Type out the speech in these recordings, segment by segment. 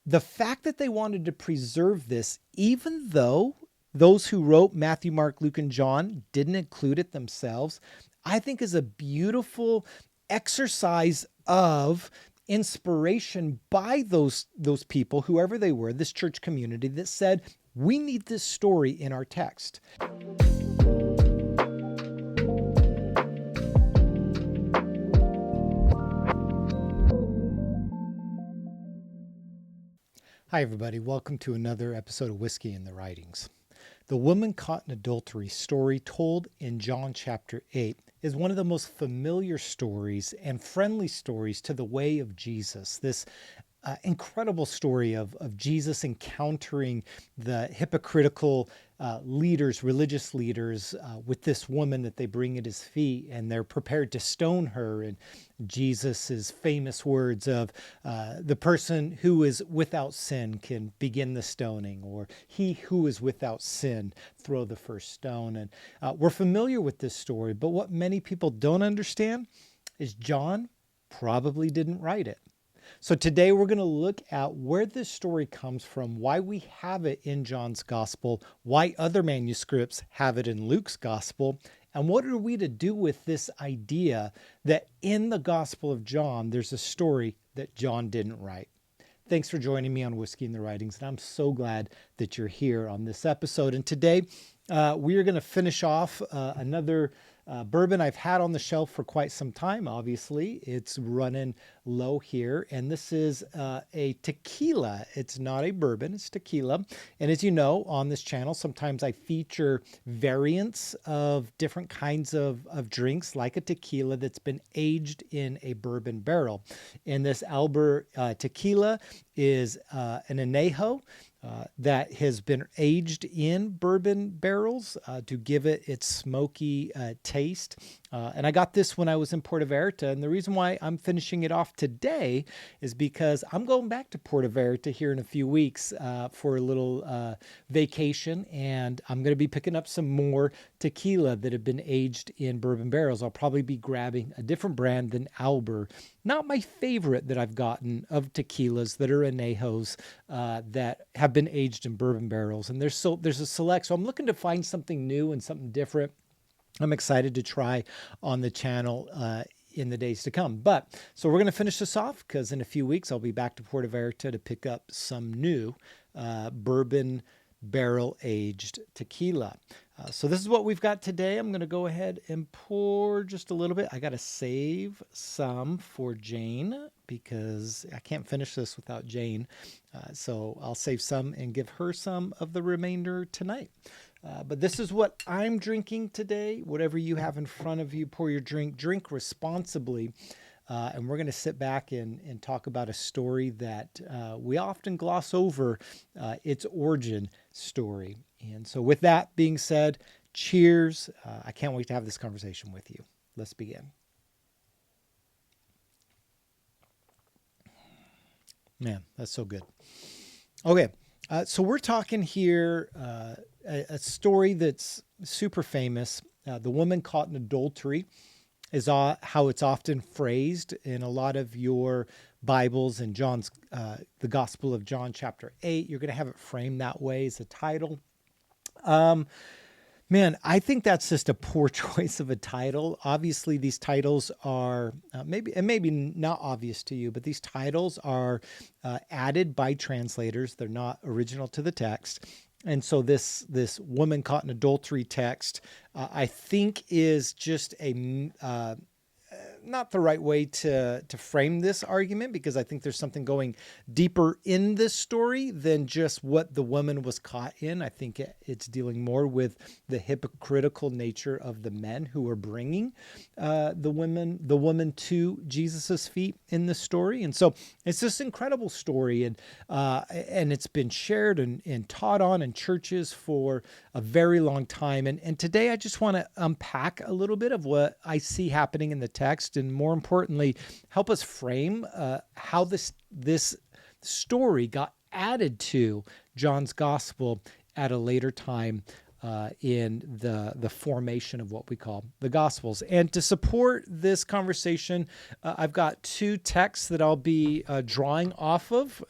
the fact that they wanted to preserve this, even though those who wrote Matthew, Mark, Luke, and John didn't include it themselves, I think is a beautiful exercise of inspiration by those people, whoever they were, this church community that said, we need this story in our text. Hi, everybody. Welcome to another episode of Whiskey in the Writings. The woman caught in adultery story told in John chapter 8 is one of the most familiar stories and friendly stories to the way of Jesus. This incredible story of Jesus encountering the hypocritical leaders, religious leaders, with this woman that they bring at his feet, and they're prepared to stone her. And Jesus's famous words of the person who is without sin can begin the stoning, or he who is without sin throw the first stone. And we're familiar with this story, but what many people don't understand is John probably didn't write it. So today we're going to look at where this story comes from, why we have it in John's gospel, why other manuscripts have it in Luke's gospel, and what are we to do with this idea that in the Gospel of John, there's a story that John didn't write. Thanks for joining me on Whiskey in the Writings, and I'm so glad that you're here on this episode. And today we are going to finish off another bourbon I've had on the shelf for quite some time. Obviously, it's running low here, and this is a tequila. It's not a bourbon, it's tequila. And as you know, on this channel, sometimes I feature variants of different kinds of drinks, like a tequila that's been aged in a bourbon barrel. And this Albur tequila is an Anejo that has been aged in bourbon barrels to give it its smoky taste. And I got this when I was in Puerto Vallarta. And the reason why I'm finishing it off today is because I'm going back to Puerto Vallarta here in a few weeks for a little vacation. And I'm going to be picking up some more tequila that have been aged in bourbon barrels. I'll probably be grabbing a different brand than Albur. Not my favorite that I've gotten of tequilas that are Anejos that have been aged in bourbon barrels. And there's a select. So I'm looking to find something new and something different. I'm excited to try on the channel in the days to come. But so we're going to finish this off because in a few weeks I'll be back to Puerto Vallarta to pick up some new bourbon barrel aged tequila. So this is what we've got today. I'm going to go ahead and pour just a little bit. I got to save some for Jane because I can't finish this without Jane. So I'll save some and give her some of the remainder tonight. But this is what I'm drinking today. Whatever you have in front of you, pour your drink responsibly. And we're going to sit back and talk about a story that we often gloss over its origin story. And so with that being said, cheers. I can't wait to have this conversation with you. Let's begin. Man, that's so good. Okay, so we're talking here a story that's super famous. The woman caught in adultery is how it's often phrased in a lot of your Bibles and John's, the Gospel of John chapter 8. You're going to have it framed that way as a title. Man, I think that's just a poor choice of a title. Obviously, these titles are maybe not obvious to you, but these titles are added by translators. They're not original to the text. And so this woman caught in adultery text, I think is just not the right way to frame this argument, because I think there's something going deeper in this story than just what the woman was caught in. I think it's dealing more with the hypocritical nature of the men who are bringing the woman to Jesus's feet in this story. And so it's this incredible story, and it's been shared and taught on in churches for a very long time. And today I just want to unpack a little bit of what I see happening in the text, and more importantly, help us frame how this story got added to John's gospel at a later time in the formation of what we call the Gospels. And to support this conversation, I've got two texts that I'll be drawing off of.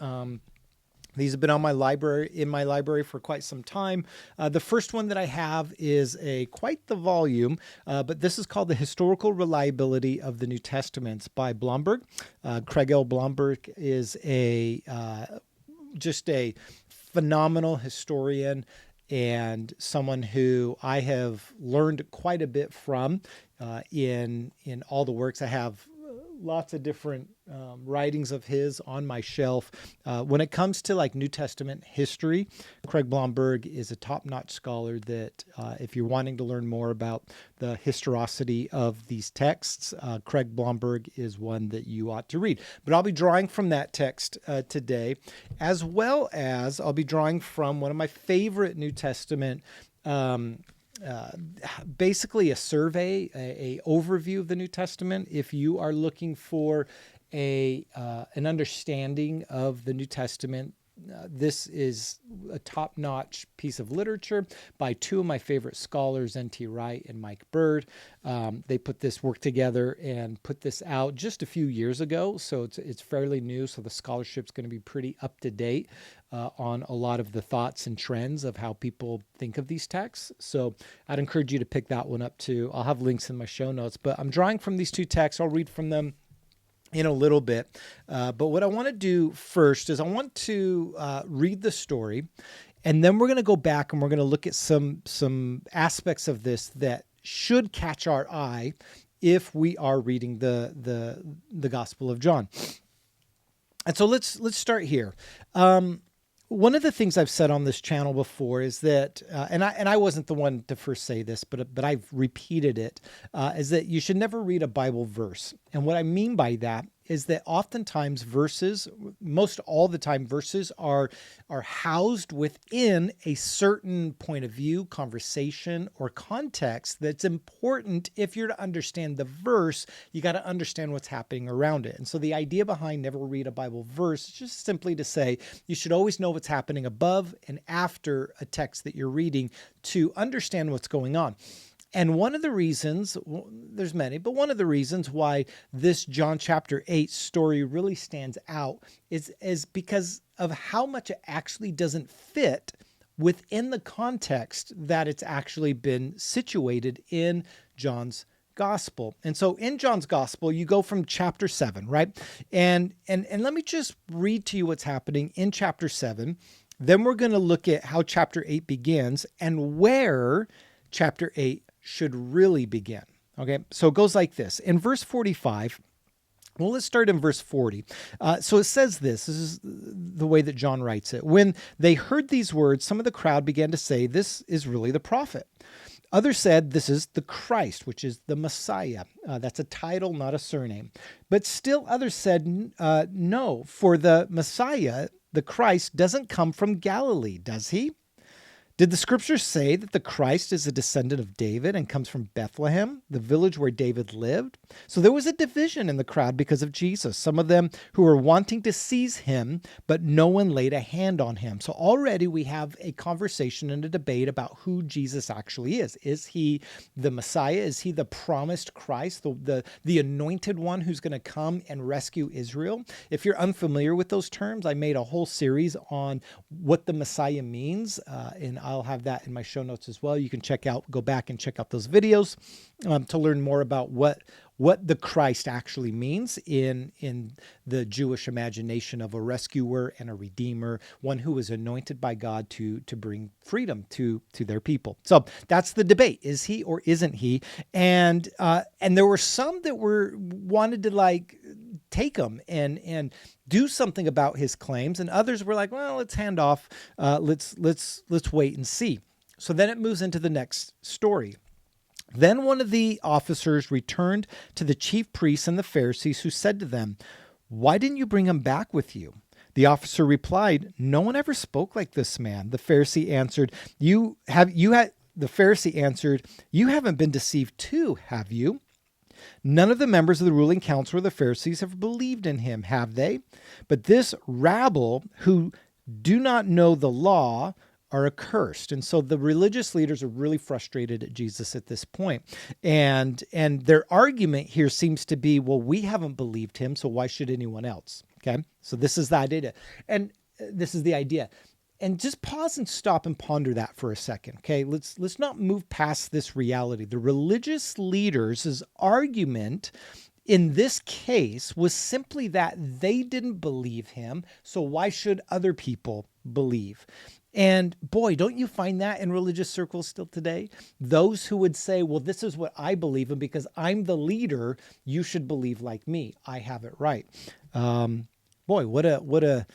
These have been on my library, in my library for quite some time. The first one that I have is quite the volume, but this is called The Historical Reliability of the New Testaments by Blomberg. Craig L. Blomberg is just a phenomenal historian and someone who I have learned quite a bit from in all the works. I have lots of different writings of his on my shelf. When it comes to like New Testament history, Craig Blomberg is a top-notch scholar that if you're wanting to learn more about the historicity of these texts, Craig Blomberg is one that you ought to read. But I'll be drawing from that text today, as well as I'll be drawing from one of my favorite New Testament basically a survey, a overview of the New Testament. If you are looking for an understanding of the New Testament, this is a top-notch piece of literature by two of my favorite scholars, N.T. Wright and Mike Bird. They put this work together and put this out just a few years ago, so it's fairly new, so the scholarship's going to be pretty up-to-date on a lot of the thoughts and trends of how people think of these texts. So I'd encourage you to pick that one up too. I'll have links in my show notes, but I'm drawing from these two texts. I'll read from them in a little bit. But what I want to do first is I want to read the story, and then we're going to go back and we're going to look at some aspects of this that should catch our eye if we are reading the Gospel of John. And so let's start here. One of the things I've said on this channel before is that, and I wasn't the one to first say this, but I've repeated it, is that you should never read a Bible verse. And what I mean by that is that oftentimes verses, most all the time, verses are housed within a certain point of view, conversation, or context that's important. If you're to understand the verse, you got to understand what's happening around it. And so the idea behind never read a Bible verse is just simply to say you should always know what's happening above and after a text that you're reading to understand what's going on. And one of the reasons, there's many, but one of the reasons why this John chapter 8 story really stands out is because of how much it actually doesn't fit within the context that it's actually been situated in John's gospel. And so in John's gospel, you go from chapter 7, right? And let me just read to you what's happening in chapter 7. Then we're going to look at how chapter 8 begins and where chapter 8 should really begin. Okay, so it goes like this. In verse 45, well, let's start in verse 40. So it says this is the way that John writes it. When they heard these words, some of the crowd began to say, "This is really the prophet." Others said, "This is the Christ," which is the Messiah. That's a title, not a surname. But still others said, "No, for the Messiah, the Christ, doesn't come from Galilee, does he? Did the scriptures say that the Christ is a descendant of David and comes from Bethlehem, the village where David lived?" So there was a division in the crowd because of Jesus. Some of them who were wanting to seize him, but no one laid a hand on him. So already we have a conversation and a debate about who Jesus actually is. Is he the Messiah? Is he the promised Christ, the anointed one who's going to come and rescue Israel? If you're unfamiliar with those terms, I made a whole series on what the Messiah means, and I'll have that in my show notes as well. You can go back and check out those videos to learn more about what the Christ actually means in the Jewish imagination of a rescuer and a redeemer, one who was anointed by God to bring freedom to their people. So that's the debate. Is he or isn't he? And there were some that wanted to take him and do something about his claims, and others were like, well, let's hand off. Let's wait and see. So then it moves into the next story. Then one of the officers returned to the chief priests and the Pharisees, who said to them, "Why didn't you bring him back with you?" The officer replied, "No one ever spoke like this man." The Pharisee answered, "You haven't been deceived too, have you? None of the members of the ruling council or the Pharisees have believed in him, have they? But this rabble who do not know the law are accursed." And so the religious leaders are really frustrated at Jesus at this point. And their argument here seems to be, well, we haven't believed him, so why should anyone else? Okay, so this is the idea. And this is the idea. And just pause and stop and ponder that for a second. Okay, let's not move past this reality. The religious leaders' argument in this case was simply that they didn't believe him, so why should other people believe? And boy, don't you find that in religious circles still today? Those who would say, well, this is what I believe in because I'm the leader, you should believe like me. I have it right. Boy, what a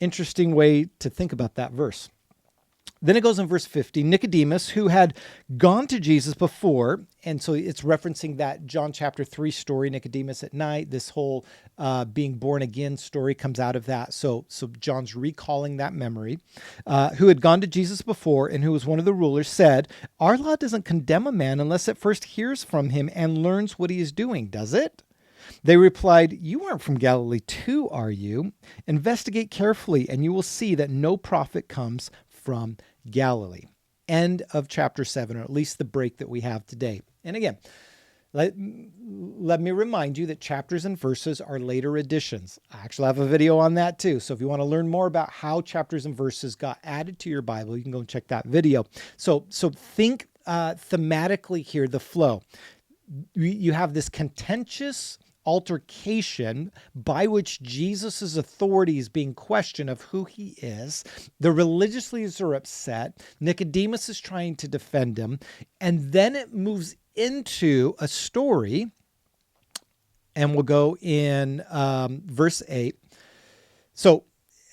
interesting way to think about that verse. Then it goes in verse 50, Nicodemus, who had gone to Jesus before, and so it's referencing that John chapter 3 story, Nicodemus at night, this whole being born again story comes out of that. So John's recalling that memory, who had gone to Jesus before and who was one of the rulers, said, our law doesn't condemn a man unless it first hears from him and learns what he is doing, does it? They replied, you aren't from Galilee too, are you? Investigate carefully and you will see that no prophet comes from Galilee. End of chapter 7, or at least the break that we have today. And again, let me remind you that chapters and verses are later additions. I actually have a video on that too. So if you want to learn more about how chapters and verses got added to your Bible, you can go and check that video. So think thematically here, the flow. You have this contentious altercation by which Jesus's authority is being questioned of who he is. The religious leaders are upset. Nicodemus is trying to defend him. And then it moves into a story, and we'll go in verse 8. So,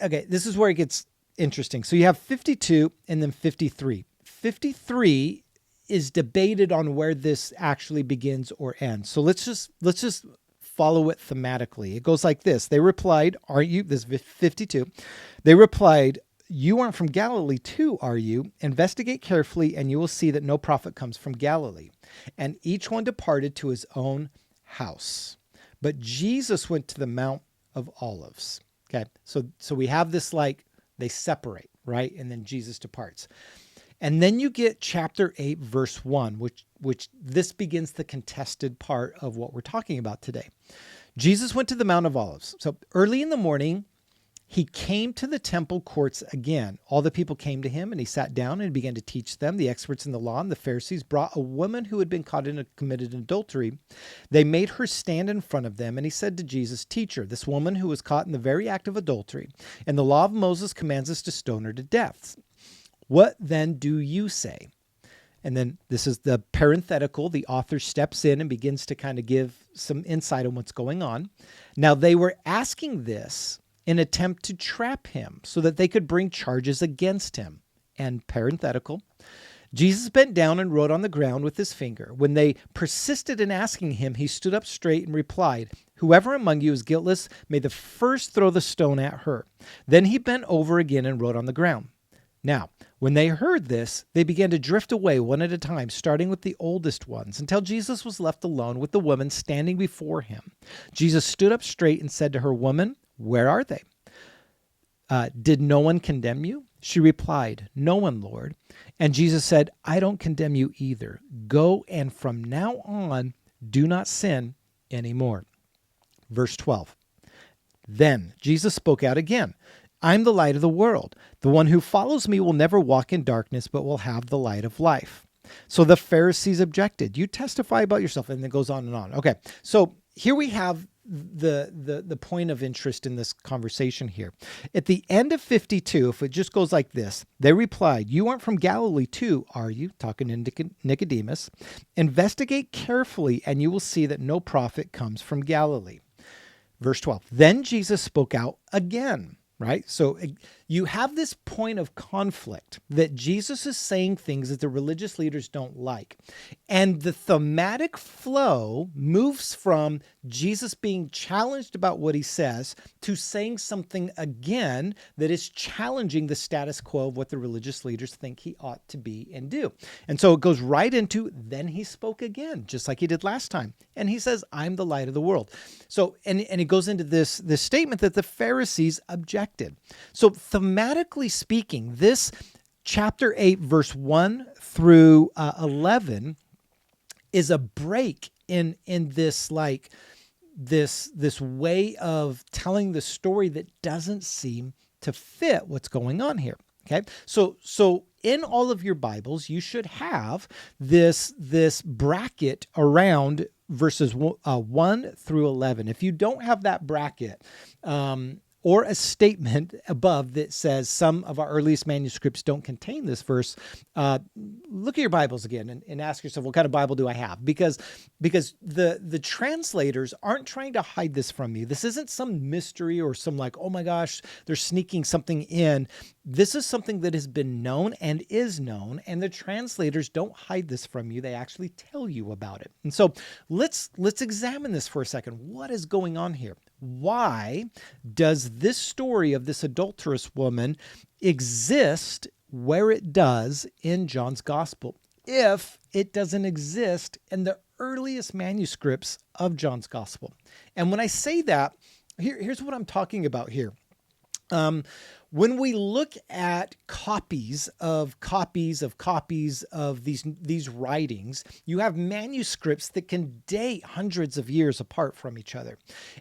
okay, this is where it gets interesting. So you have 52 and then 53. 53 is debated on where this actually begins or ends. So let's just follow it thematically. It goes like this. They replied, aren't you? This is 52. They replied, you aren't from Galilee too, are you? Investigate carefully and you will see that no prophet comes from Galilee. And each one departed to his own house. But Jesus went to the Mount of Olives. Okay. So we have this, like, they separate, right? And then Jesus departs. And then you get chapter 8, verse 1, which this begins the contested part of what we're talking about today. Jesus went to the Mount of Olives. So early in the morning, he came to the temple courts again. All the people came to him, and he sat down and began to teach them. The experts in the law and the Pharisees brought a woman who had been caught in committed adultery. They made her stand in front of them, and he said to Jesus, Teacher, this woman who was caught in the very act of adultery, and the law of Moses commands us to stone her to death. What then do you say? And then this is the parenthetical. The author steps in and begins to kind of give some insight on what's going on. Now, they were asking this in attempt to trap him so that they could bring charges against him. And parenthetical, Jesus bent down and wrote on the ground with his finger. When they persisted in asking him, he stood up straight and replied, Whoever among you is guiltless, may the first throw the stone at her. Then he bent over again and wrote on the ground. Now, when they heard this, they began to drift away one at a time, starting with the oldest ones, until Jesus was left alone with the woman standing before him. Jesus stood up straight and said to her, Woman, where are they? Did no one condemn you? She replied, No one, Lord. And Jesus said, I don't condemn you either. Go, and from now on, do not sin anymore. Verse 12. Then Jesus spoke out again. I'm the light of the world. The one who follows me will never walk in darkness, but will have the light of life. So the Pharisees objected. You testify about yourself, and it goes on and on. Okay, so here we have the point of interest in this conversation here. At the end of 52, if it just goes like this, they replied, You aren't from Galilee too, are you? Talking to Nicodemus. Investigate carefully, and you will see that no prophet comes from Galilee. Verse 12. Then Jesus spoke out again. Right? So you have this point of conflict that Jesus is saying things that the religious leaders don't like. And the thematic flow moves from Jesus being challenged about what he says to saying something again that is challenging the status quo of what the religious leaders think he ought to be and do. And so it goes right into, then he spoke again, just like he did last time. And he says, I'm the light of the world. So, and it goes into this statement that the Pharisees objected. So thematically speaking, this chapter 8, verse 1 through 11 is a break in this, like, this way of telling the story that doesn't seem to fit what's going on here. Okay, so in all of your Bibles, you should have this bracket around verses 1 through 11. If you don't have that bracket, or a statement above that says some of our earliest manuscripts don't contain this verse, look at your Bibles again and ask yourself, what kind of Bible do I have? Because the translators aren't trying to hide this from you. This isn't some mystery or some like, oh my gosh, they're sneaking something in. This is something that has been known and is known, and the translators don't hide this from you. They actually tell you about it. And so let's examine this for a second. What is going on here? Why does this story of this adulterous woman exist where it does in John's gospel, if it doesn't exist in the earliest manuscripts of John's gospel? And when I say that, here's what I'm talking about here. When we look at copies of these writings, you have manuscripts that can date hundreds of years apart from each other.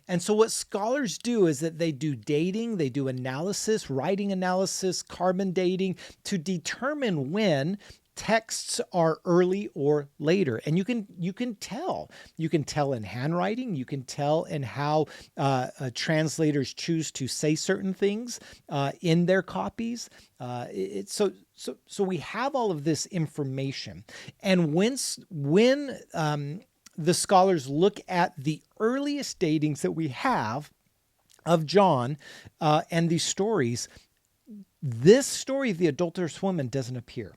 And so what scholars do is that they do dating, they do analysis, writing analysis, carbon dating to determine when texts are early or later. And you can tell in handwriting, you can tell in how translators choose to say certain things in their copies. So we have all of this information. And when the scholars look at the earliest datings that we have of John and these stories, this story of the adulterous woman doesn't appear.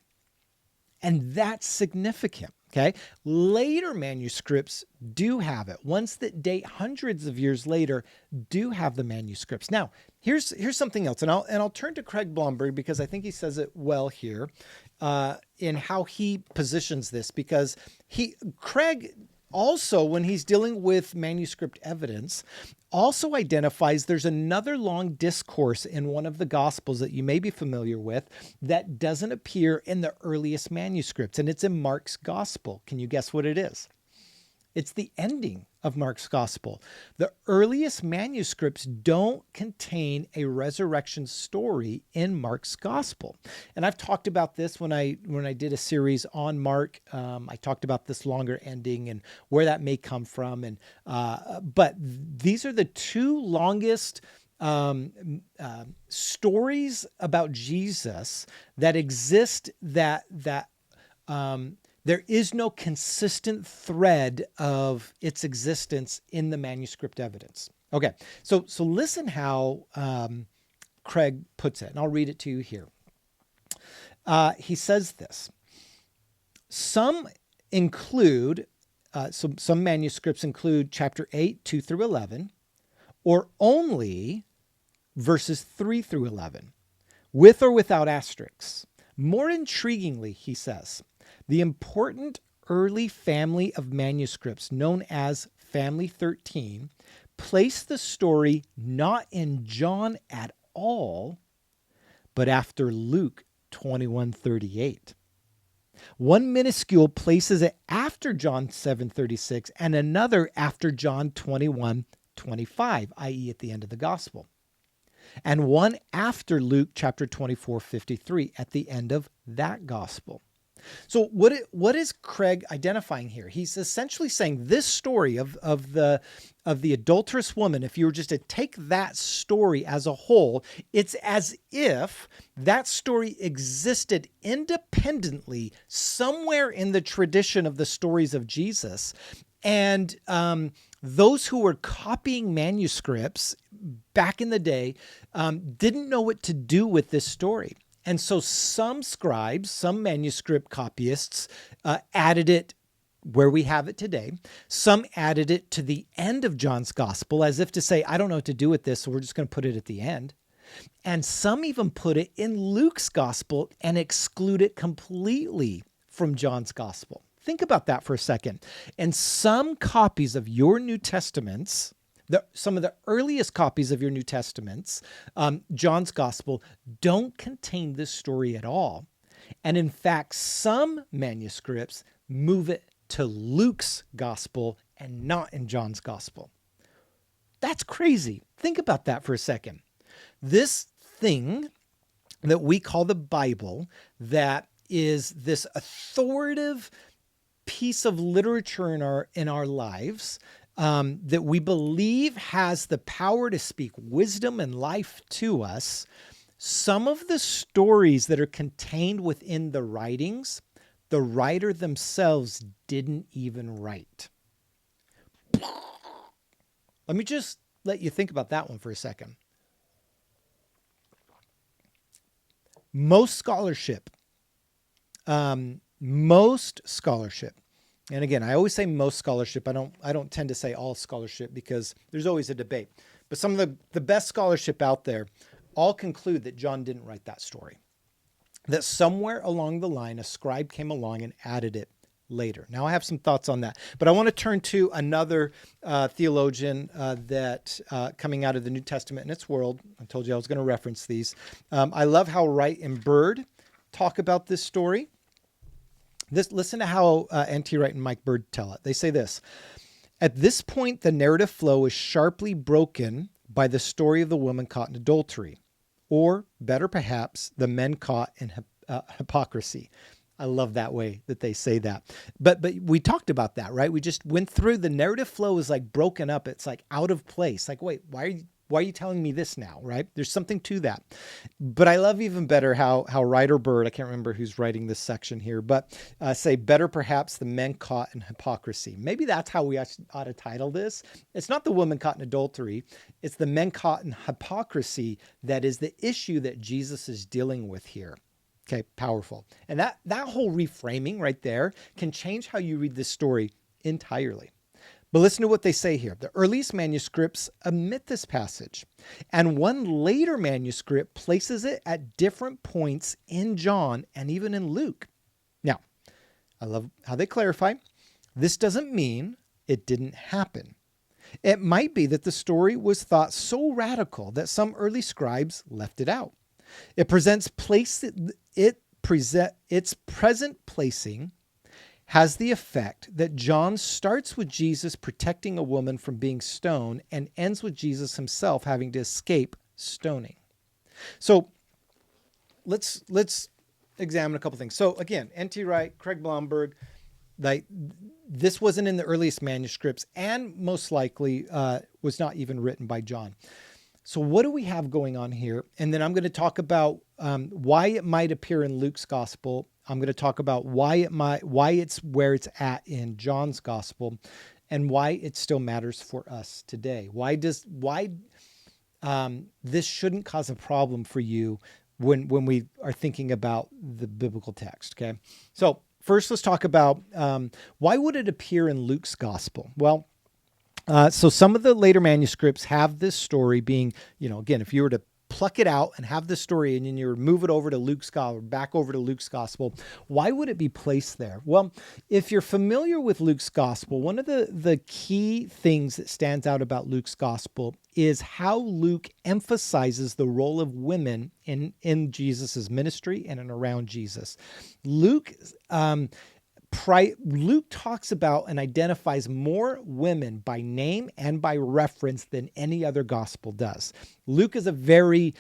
And that's significant, okay? Later manuscripts do have it. Ones that date hundreds of years later do have the manuscripts. Now, here's something else, and I'll turn to Craig Blomberg because I think he says it well here in how he positions this, because Craig also, when he's dealing with manuscript evidence, also identifies there's another long discourse in one of the Gospels that you may be familiar with that doesn't appear in the earliest manuscripts, and it's in Mark's Gospel. Can you guess what it is? It's the ending of Mark's Gospel. The earliest manuscripts don't contain a resurrection story in Mark's Gospel. And I've talked about this when I did a series on Mark. I talked about this longer ending and where that may come from. And but these are the two longest stories about Jesus that exist that there is no consistent thread of its existence in the manuscript evidence. Okay, so listen how Craig puts it, and I'll read it to you here. He says this: some manuscripts include chapter 8, 2 through 11, or only verses 3 through 11, with or without asterisks. More intriguingly, he says, the important early family of manuscripts known as Family 13 place the story not in John at all, but after Luke 21:38. One minuscule places it after John 7:36 and another after John 21:25, i.e. at the end of the gospel. And one after Luke chapter 24:53 at the end of that gospel. So what is Craig identifying here? He's essentially saying this story of the adulterous woman, if you were just to take that story as a whole, it's as if that story existed independently somewhere in the tradition of the stories of Jesus. And those who were copying manuscripts back in the day didn't know what to do with this story. And so some scribes, some manuscript copyists added it where we have it today. Some added it to the end of John's gospel as if to say, I don't know what to do with this, so we're just going to put it at the end. And some even put it in Luke's gospel and exclude it completely from John's gospel. Think about that for a second. And some copies of your New Testaments, some of the earliest copies of your New Testaments, John's Gospel, don't contain this story at all. And in fact, some manuscripts move it to Luke's Gospel and not in John's Gospel. That's crazy. Think about that for a second. This thing that we call the Bible, that is this authoritative piece of literature in our lives, that we believe has the power to speak wisdom and life to us. Some of the stories that are contained within the writings, the writer themselves didn't even write. Let me just let you think about that one for a second. Most scholarship, and again, I always say most scholarship. I don't tend to say all scholarship because there's always a debate. But some of the best scholarship out there all conclude that John didn't write that story. That somewhere along the line, a scribe came along and added it later. Now I have some thoughts on that, but I want to turn to another theologian that coming out of the New Testament and its world. I told you I was going to reference these. I love how Wright and Bird talk about this story. Listen to how N.T. Wright and Mike Bird tell it. They say this: at this point, the narrative flow is sharply broken by the story of the woman caught in adultery, or better perhaps, the men caught in hypocrisy. I love that way that they say that. But we talked about that, right? We just went through the narrative flow is like broken up. It's like out of place. Like, wait, why are you telling me this now, right? There's something to that. But I love even better how Writer Bird, I can't remember who's writing this section here, but say better perhaps the men caught in hypocrisy. Maybe that's how we ought to title this. It's not the woman caught in adultery. It's the men caught in hypocrisy that is the issue that Jesus is dealing with here. Okay, powerful. And that whole reframing right there can change how you read this story entirely. But listen to what they say here. The earliest manuscripts omit this passage, and one later manuscript places it at different points in John and even in Luke. Now, I love how they clarify. This doesn't mean it didn't happen. It might be that the story was thought so radical that some early scribes left it out. Its present placing has the effect that John starts with Jesus protecting a woman from being stoned and ends with Jesus himself having to escape stoning. So let's examine a couple things. So again, N.T. Wright, Craig Blomberg, this wasn't in the earliest manuscripts and most likely was not even written by John. So what do we have going on here? And then I'm going to talk about why it might appear in Luke's gospel. I'm going to talk about why it's where it's at in John's gospel, and why it still matters for us today. Why this shouldn't cause a problem for you when we are thinking about the biblical text. Okay, so first let's talk about why would it appear in Luke's gospel? Well. So some of the later manuscripts have this story being, again, if you were to pluck it out and have this story and then you move it over to Luke's gospel, back over to Luke's gospel, why would it be placed there? Well, if you're familiar with Luke's gospel, one of the key things that stands out about Luke's gospel is how Luke emphasizes the role of women in Jesus's ministry and in around Jesus. Luke talks about and identifies more women by name and by reference than any other gospel does. Luke is a very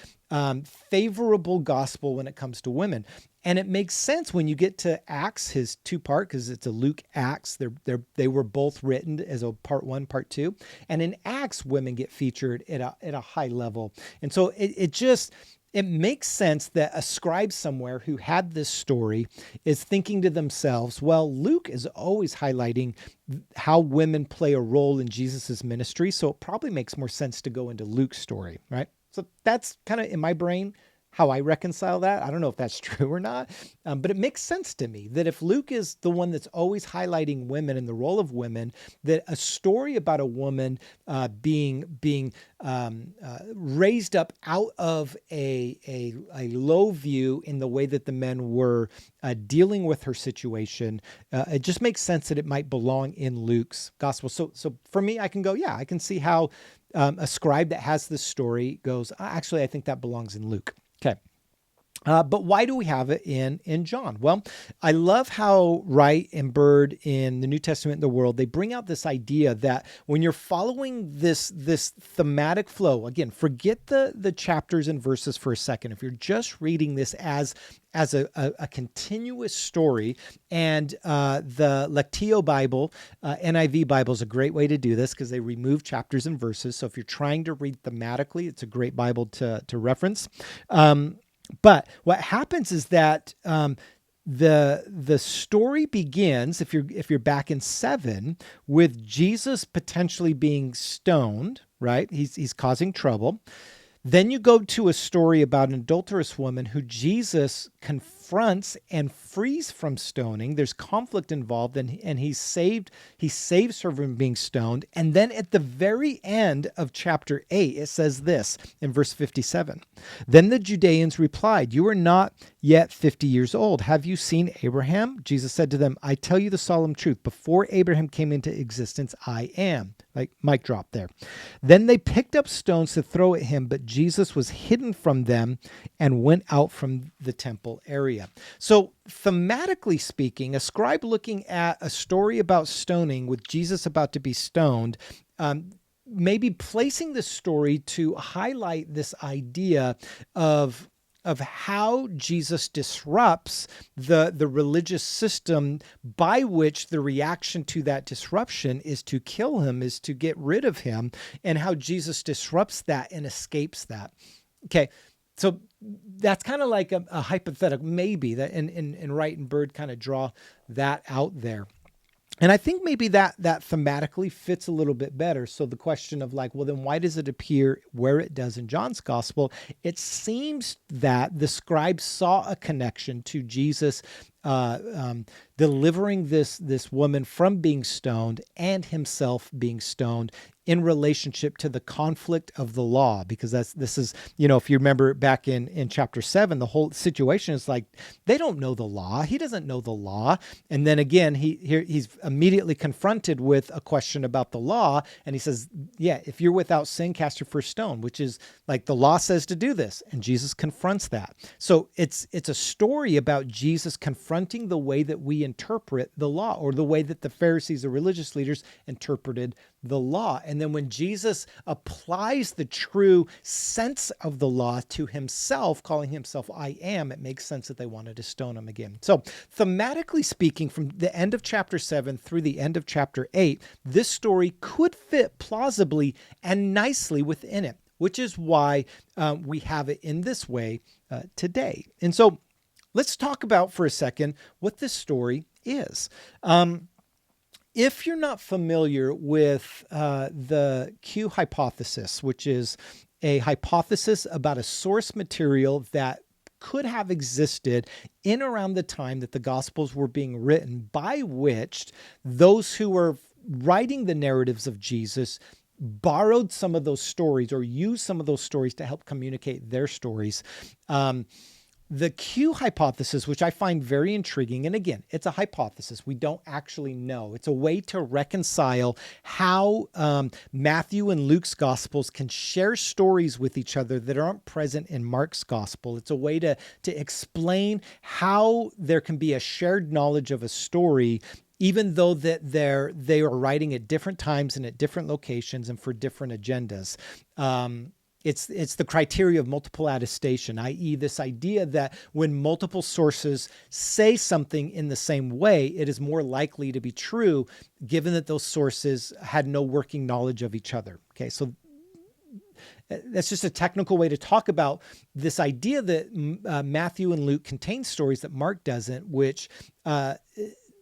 favorable gospel when it comes to women. And it makes sense when you get to Acts, his two-part, because it's a Luke Acts. They were both written as a part 1, part 2. And in Acts, women get featured at a high level. And so it makes sense that a scribe somewhere who had this story is thinking to themselves, well, Luke is always highlighting how women play a role in Jesus's ministry, so it probably makes more sense to go into Luke's story, right? So that's kind of in my brain how I reconcile that. I don't know if that's true or not, but it makes sense to me that if Luke is the one that's always highlighting women and the role of women, that a story about a woman being raised up out of a low view in the way that the men were dealing with her situation, it just makes sense that it might belong in Luke's gospel. So for me, I can go, I can see how a scribe that has this story goes, actually, I think that belongs in Luke. Okay. But why do we have it in John? Well, I love how Wright and Bird in the New Testament and the World, they bring out this idea that when you're following this thematic flow, again, forget the chapters and verses for a second. If you're just reading this as a continuous story, and the Lectio Bible, NIV Bible is a great way to do this because they remove chapters and verses. So if you're trying to read thematically, it's a great Bible to reference. But what happens is that the story begins, if you're back in 7, with Jesus potentially being stoned, right? He's causing trouble. Then you go to a story about an adulterous woman who Jesus confronts and frees from stoning. There's conflict involved, and he saves her from being stoned. And then at the very end of chapter 8, it says this in verse 57. Then the Judeans replied, "You are not yet 50 years old. Have you seen Abraham?" Jesus said to them, "I tell you the solemn truth. Before Abraham came into existence, I am." Like, mic drop there. Then they picked up stones to throw at him, but Jesus was hidden from them and went out from the temple area. So thematically speaking, a scribe looking at a story about stoning with Jesus about to be stoned, maybe placing the story to highlight this idea of how Jesus disrupts the religious system by which the reaction to that disruption is to kill him, is to get rid of him, and how Jesus disrupts that and escapes that. Okay, so that's kind of like a hypothetical, maybe, that and Wright and Bird kind of draw that out there. And I think maybe that thematically fits a little bit better. So the question of like, well, then why does it appear where it does in John's gospel? It seems that the scribe saw a connection to Jesus delivering this woman from being stoned and himself being stoned in relationship to the conflict of the law, because this is, if you remember back in chapter 7, the whole situation is like, they don't know the law. He doesn't know the law. And then again, he's immediately confronted with a question about the law. And he says, yeah, if you're without sin, cast your first stone, which is like the law says to do this. And Jesus confronts that. So it's a story about Jesus confronting the way that we interpret the law, or the way that the Pharisees, the religious leaders, interpreted the law. And then when Jesus applies the true sense of the law to himself, calling himself I am, it makes sense that they wanted to stone him again. So thematically speaking, from the end of chapter 7 through the end of chapter 8, this story could fit plausibly and nicely within it, which is why we have it in this way today. And so let's talk about for a second what this story is. If you're not familiar with the Q hypothesis, which is a hypothesis about a source material that could have existed in around the time that the Gospels were being written, by which those who were writing the narratives of Jesus borrowed some of those stories or used some of those stories to help communicate their stories. The Q hypothesis, which I find very intriguing, and again, it's a hypothesis. We don't actually know. It's a way to reconcile how Matthew and Luke's Gospels can share stories with each other that aren't present in Mark's Gospel. It's a way to explain how there can be a shared knowledge of a story, even though that they are writing at different times and at different locations and for different agendas. It's the criteria of multiple attestation, i.e. this idea that when multiple sources say something in the same way, it is more likely to be true, given that those sources had no working knowledge of each other. Okay, so that's just a technical way to talk about this idea that Matthew and Luke contain stories that Mark doesn't, which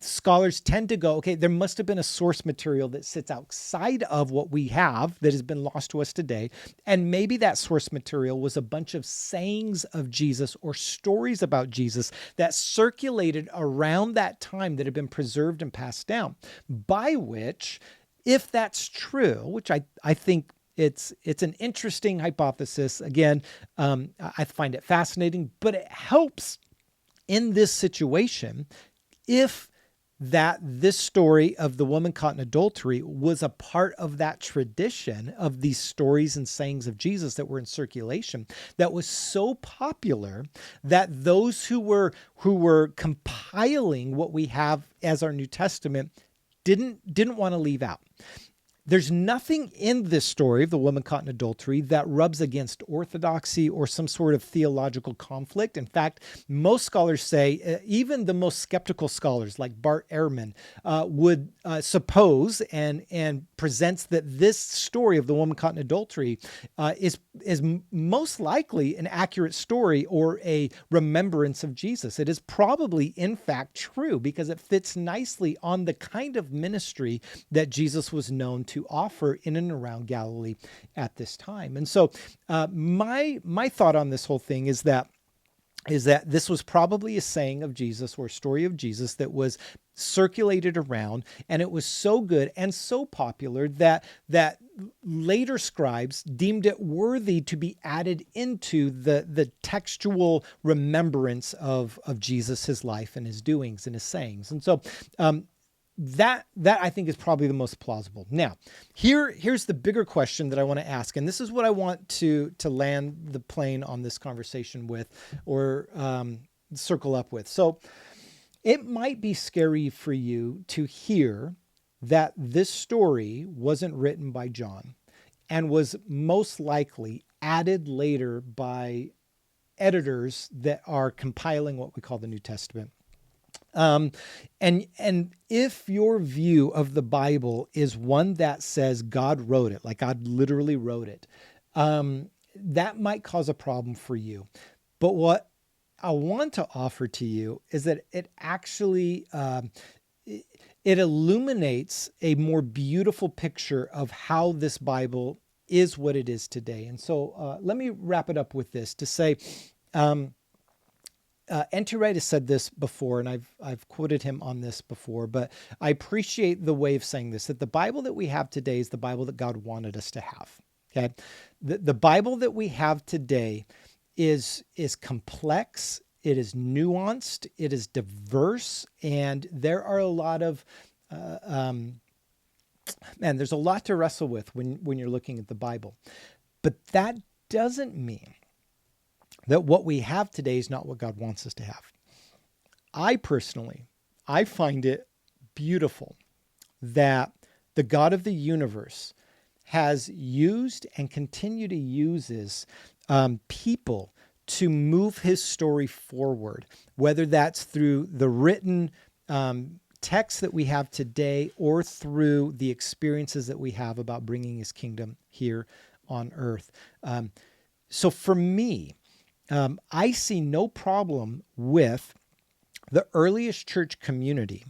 scholars tend to go, okay, there must have been a source material that sits outside of what we have that has been lost to us today. And maybe that source material was a bunch of sayings of Jesus or stories about Jesus that circulated around that time that have been preserved and passed down. By which, if that's true, which I think it's an interesting hypothesis. Again, I find it fascinating, but it helps in this situation if that this story of the woman caught in adultery was a part of that tradition of these stories and sayings of Jesus that were in circulation that was so popular that those who were compiling what we have as our New Testament didn't want to leave out. There's nothing in this story of the woman caught in adultery that rubs against orthodoxy or some sort of theological conflict. In fact, most scholars say, even the most skeptical scholars like Bart Ehrman would suppose and presents that this story of the woman caught in adultery is most likely an accurate story or a remembrance of Jesus. It is probably, in fact, true because it fits nicely on the kind of ministry that Jesus was known to offer in and around Galilee at this time. And so my thought on this whole thing is that this was probably a saying of Jesus or a story of Jesus that was circulated around, and it was so good and so popular that later scribes deemed it worthy to be added into the textual remembrance of Jesus, his life and his doings and his sayings. And so that I think is probably the most plausible. Now, here's the bigger question that I want to ask, and this is what I want to land the plane on this conversation with, or circle up with. So it might be scary for you to hear that this story wasn't written by John and was most likely added later by editors that are compiling what we call the New Testament. And if your view of the Bible is one that says God wrote it, like God literally wrote it, that might cause a problem for you. But what I want to offer to you is that it actually, it illuminates a more beautiful picture of how this Bible is what it is today. And so let me wrap it up with this to say, N.T. Wright has said this before, and I've quoted him on this before, but I appreciate the way of saying this, that the Bible that we have today is the Bible that God wanted us to have. Okay, the Bible that we have today is complex, it is nuanced, it is diverse, and there are a lot of there's a lot to wrestle with when you're looking at the Bible. But that doesn't mean that what we have today is not what God wants us to have. I find it beautiful that the God of the universe has used and continue to uses people to move his story forward, whether that's through the written text that we have today or through the experiences that we have about bringing his kingdom here on earth. So for me, I see no problem with the earliest church community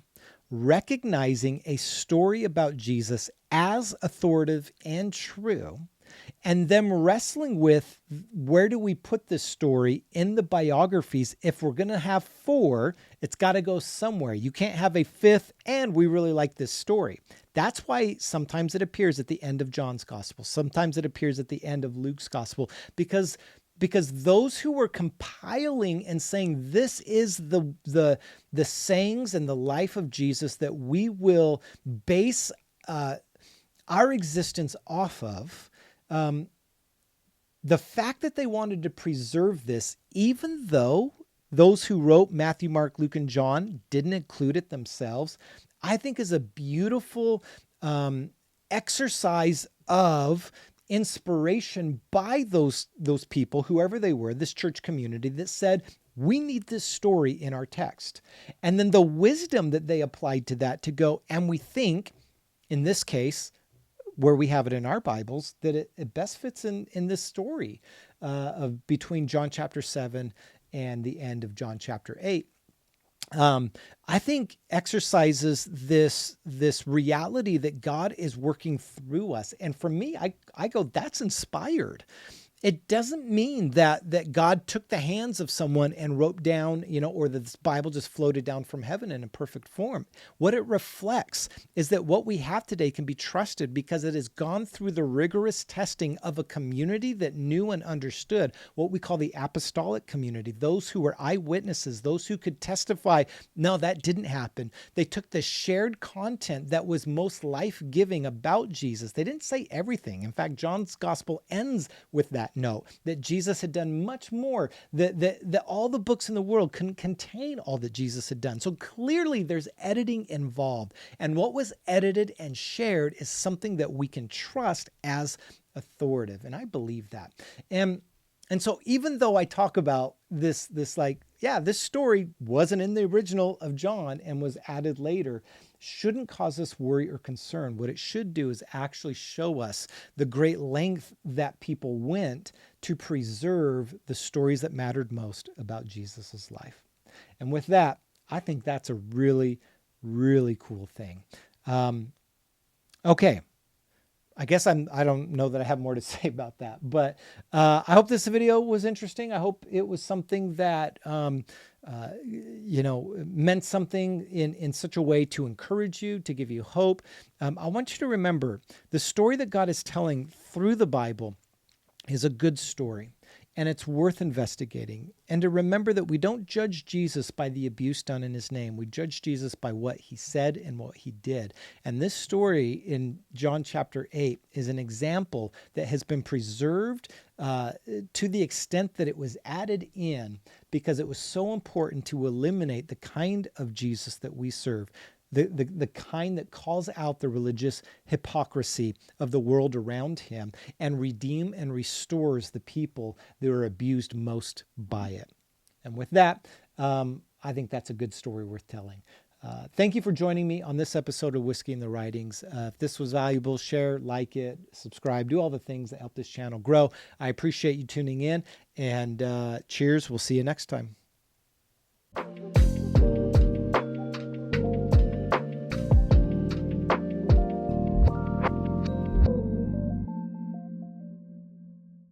recognizing a story about Jesus as authoritative and true, and them wrestling with where do we put this story in the biographies. If we're going to have 4, it's got to go somewhere. You can't have a 5th, and we really like this story. That's why sometimes it appears at the end of John's gospel. Sometimes it appears at the end of Luke's gospel, because those who were compiling and saying this is the sayings and the life of Jesus that we will base our existence off of, the fact that they wanted to preserve this, even though those who wrote Matthew, Mark, Luke, and John didn't include it themselves, I think is a beautiful exercise of inspiration by those people, whoever they were, this church community that said, we need this story in our text. And then the wisdom that they applied to that to go, and we think, in this case, where we have it in our Bibles, that it best fits in this story of between John chapter 7 and the end of John chapter 8. I think exercises this reality that God is working through us. And for me, I go, that's inspired. It doesn't mean that God took the hands of someone and wrote down, or that this Bible just floated down from heaven in a perfect form. What it reflects is that what we have today can be trusted because it has gone through the rigorous testing of a community that knew and understood what we call the apostolic community, those who were eyewitnesses, those who could testify, no, that didn't happen. They took the shared content that was most life-giving about Jesus. They didn't say everything. In fact, John's gospel ends with that note that Jesus had done much more, that all the books in the world couldn't contain all that Jesus had done. So clearly there's editing involved. And what was edited and shared is something that we can trust as authoritative. And I believe that. And so even though I talk about this story wasn't in the original of John and was added later, shouldn't cause us worry or concern. What it should do is actually show us the great length that people went to preserve the stories that mattered most about Jesus's life. And with that, I think that's a really, really cool thing. Okay. I guess I don't know that I have more to say about that, but I hope this video was interesting. I hope it was something that, meant something in such a way to encourage you, to give you hope. I want you to remember the story that God is telling through the Bible is a good story. And it's worth investigating. And to remember that we don't judge Jesus by the abuse done in his name. We judge Jesus by what he said and what he did. And this story in John chapter 8 is an example that has been preserved to the extent that it was added in because it was so important to eliminate the kind of Jesus that we serve. The kind that calls out the religious hypocrisy of the world around him and redeem and restores the people that are abused most by it. And with that, I think that's a good story worth telling. Thank you for joining me on this episode of Whiskey in the Writings. If this was valuable, share, like it, subscribe, do all the things that help this channel grow. I appreciate you tuning in, and cheers. We'll see you next time.